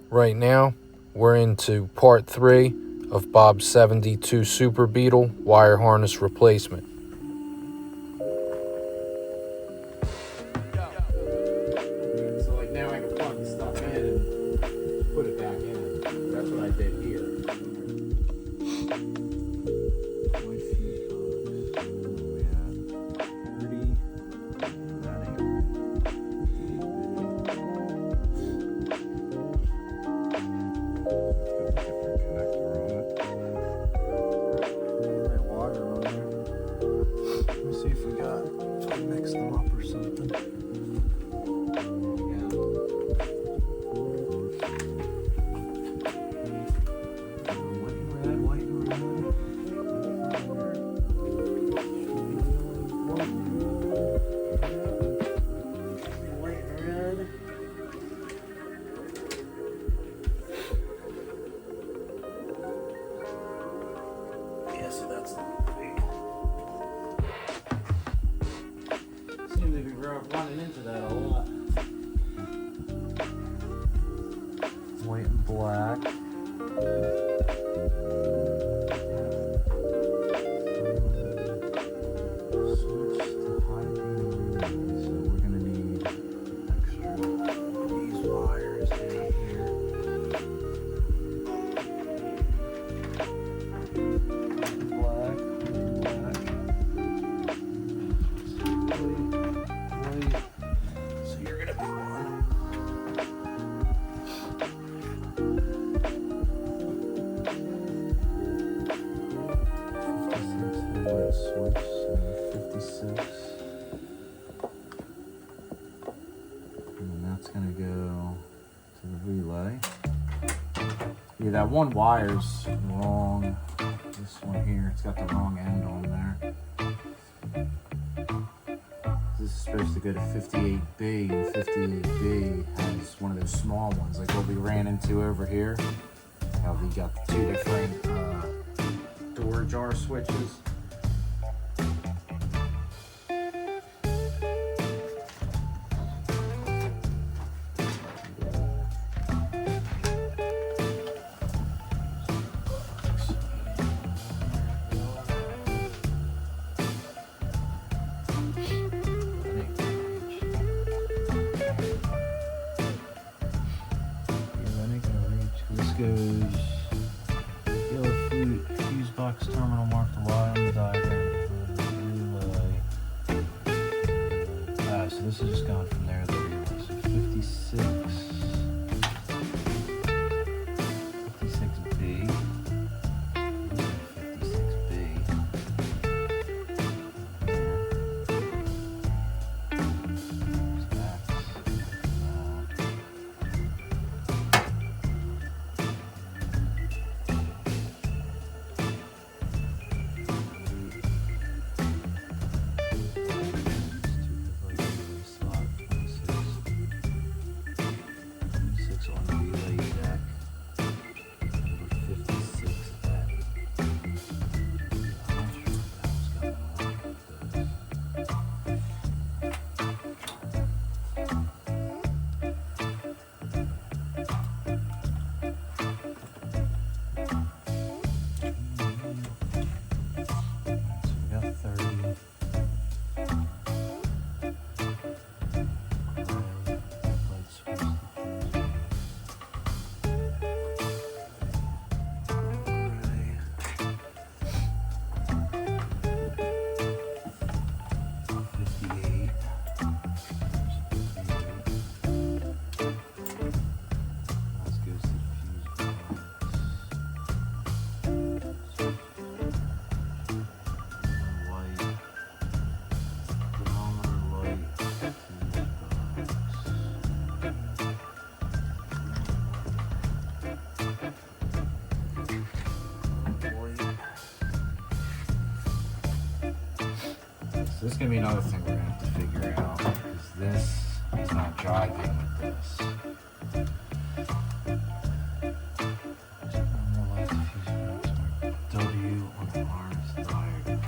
Right now, we're into part 3 of Bob's 72 Super Beetle wire harness replacement. So like now I can plug the stuff in and put it back in. That's what I did here. Seem to be running into that a lot. White and black. Switch to high beam, so we're gonna need extra these wires down here. Black. So you're gonna be one. Switch 56. And then that's gonna go to the relay. Yeah, that one wire's wrong. This one here, it's got the wrong end on there. This is supposed to go to 58B, and 58B has one of those small ones, like what we ran into over here. How we got the two different door jar switches. Goes yellow fuse box terminal marked Y on the diagram. Relay. So this is just gone from there to the relay. So 56. 56B. 56B. So this is going to be another thing we're going to have to figure out, because this is not driving with this. W on the harness diagram.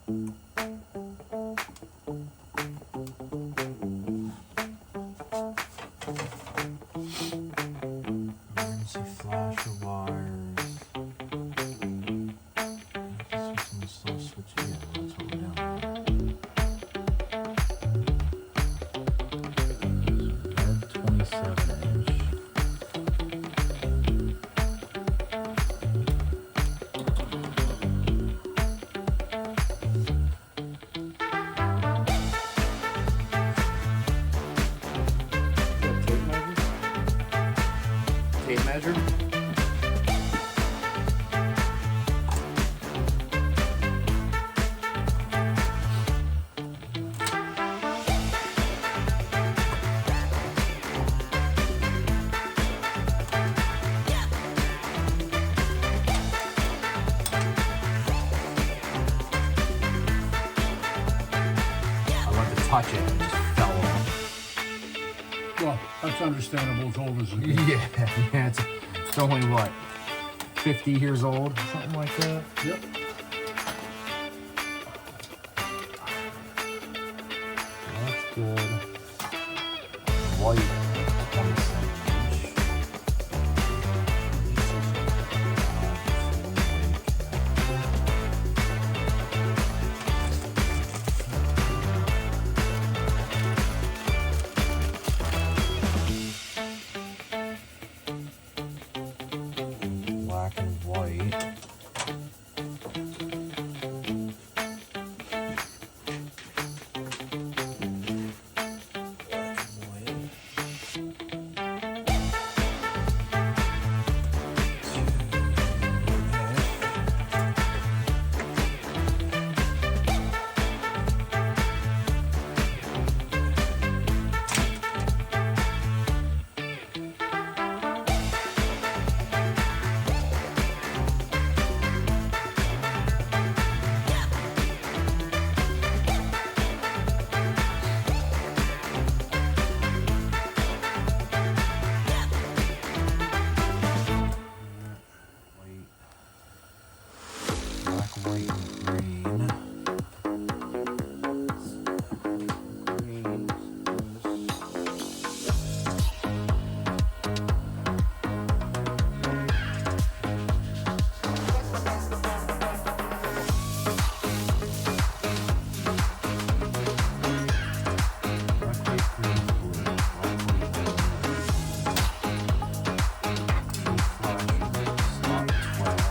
Emergency flasher wires. This one's still switching. Yeah, that's what we're doing. Red 27-inch. Tape measure? I went to touch it and it just fell off. Well, that's understandable. It's old as it is. Yeah, it's only what, 50 years old, something like that. Yep. That's good. White 27-inch. Black and white. Black, white, and green. Green. Black, white, green, blue. Black, white, blue. Slot 12.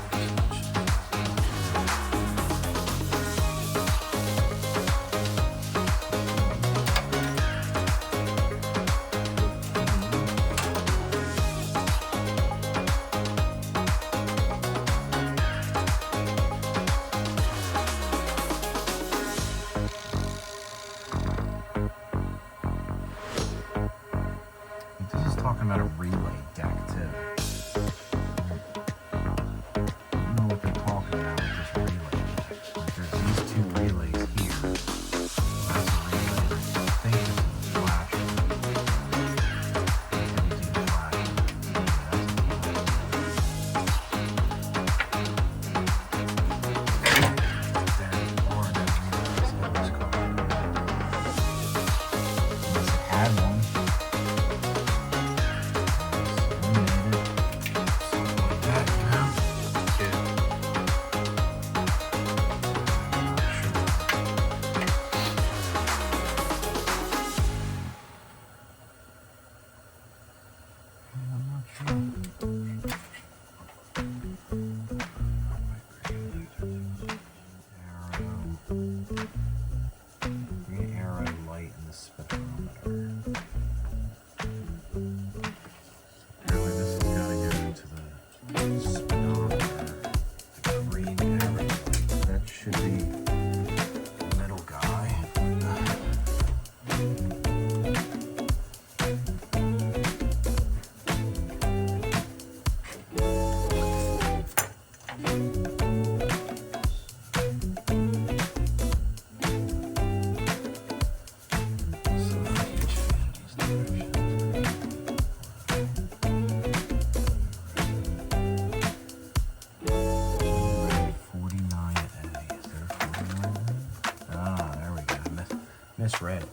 misread it.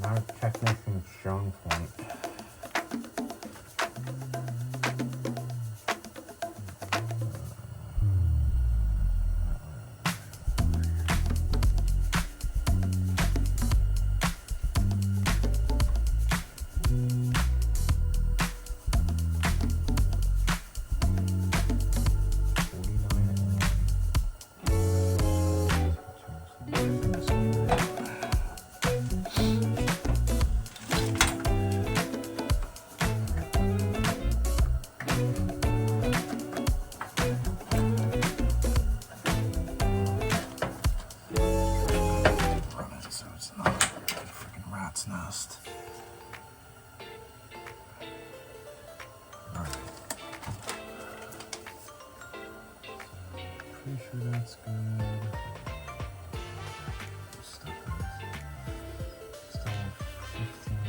Not a technician's strong point. Nest. Alright. Pretty sure that's good. Stuff install 15.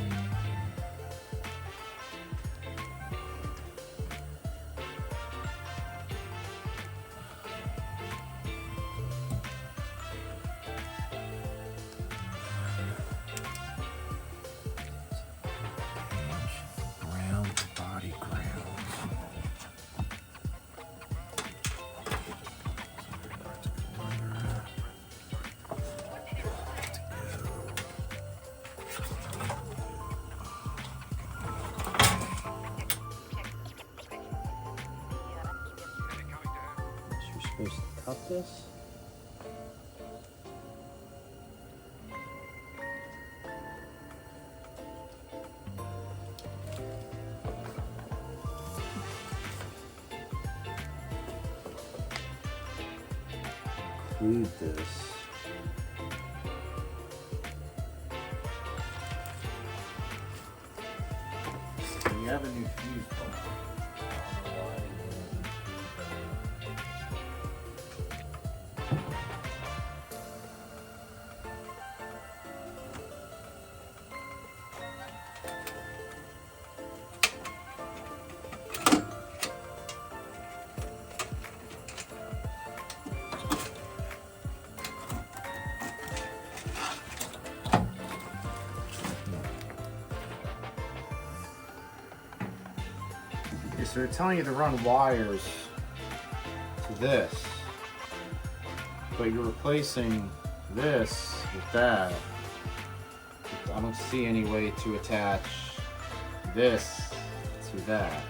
Supposed to cut this? Include this. So you have a new fuse box. So they're telling you to run wires to this, but you're replacing this with that. I don't see any way to attach this to that.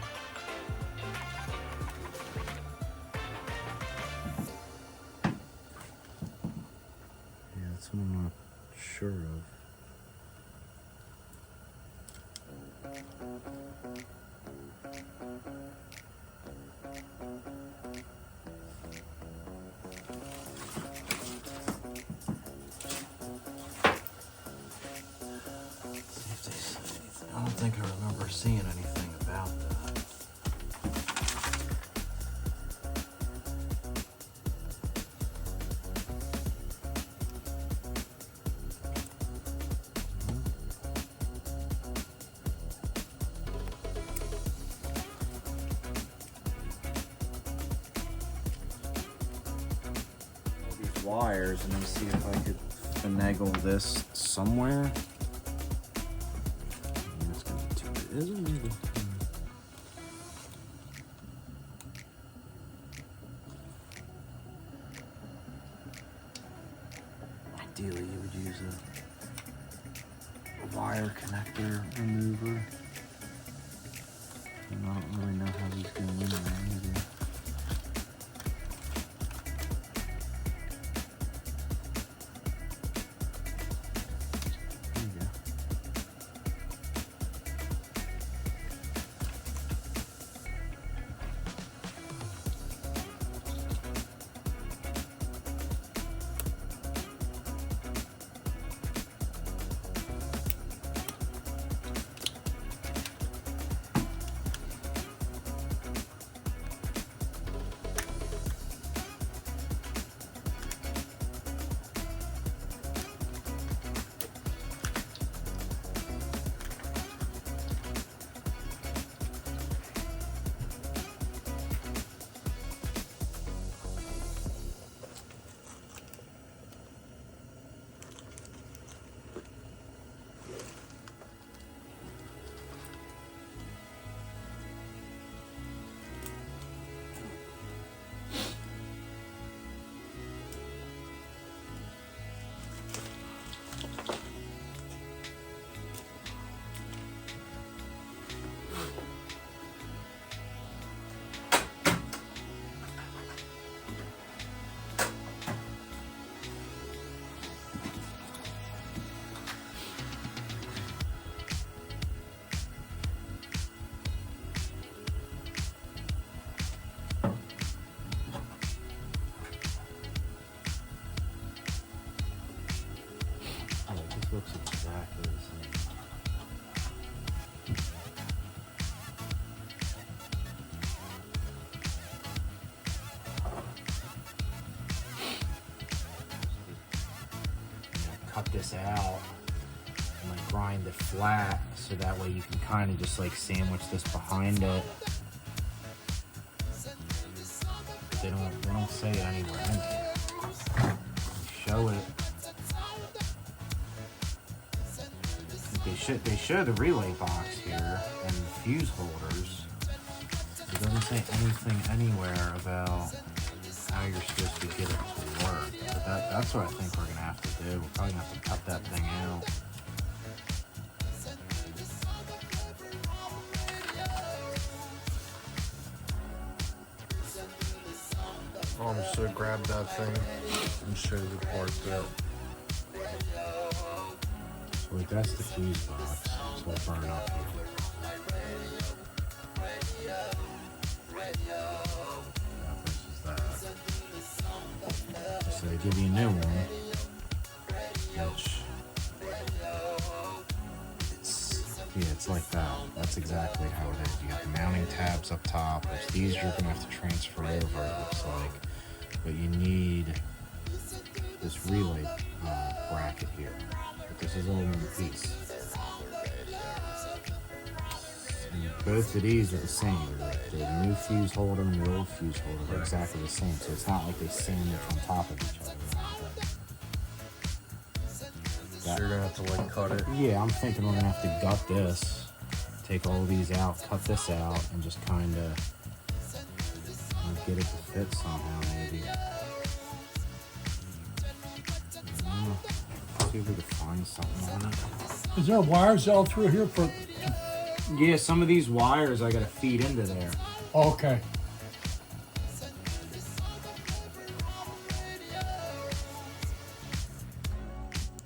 Yeah, that's what I'm not sure of. I don't think I remember seeing anything about that. These wires, and then see if I could finagle this somewhere. Isn't it? Ideally, you would use a wire connector remover. And I don't really know how these go in there either. looks exactly the same. Cut this out and like grind it flat so that way you can kind of just like sandwich this behind it. But they don't say it anywhere in there. They show it. They show the relay box here and the fuse holders. It doesn't say anything anywhere about how you're supposed to get it to work. But that's what I think we're gonna have to do. We're probably gonna have to cut that thing out. I'm just gonna grab that thing and show you the parts there. So like that's the fuse box. So we'll burn up here. That versus that. So they give you a new one, which it's like that. That's exactly how it is. You got the mounting tabs up top, which these you're gonna have to transfer over, it looks like. But you need this relay bracket here. But this is all in one piece. And both of these are the same. The new fuse holder and the old fuse holder are exactly the same. So it's not like they sandwich on top of each other. So you're gonna have to like cut it. Yeah, I'm thinking we're gonna have to gut this, take all these out, cut this out, and just kind of get it to fit somehow, maybe. See if we can find something on it. Is there wires all through here for? Yeah, some of these wires I gotta feed into there. Okay.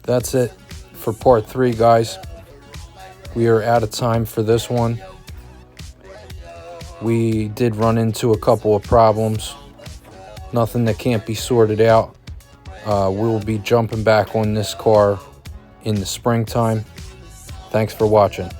That's it for part 3, guys. We are out of time for this one. We did run into a couple of problems. Nothing that can't be sorted out. We'll be jumping back on this car in the springtime. Thanks for watching.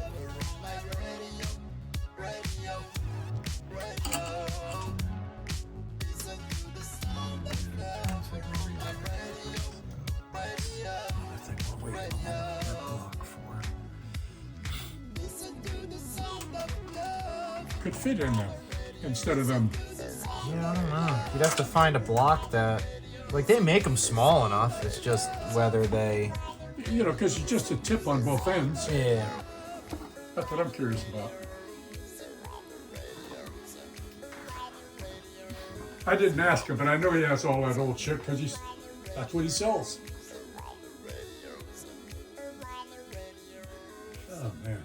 Could fit in there instead of them. Yeah, I don't know. You'd have to find a block that, like, they make them small enough. It's just whether they, You know, because it's just a tip on both ends. yeah. That's what I'm curious about. I didn't ask him, but I know he has all that old shit because that's what he sells. Oh man.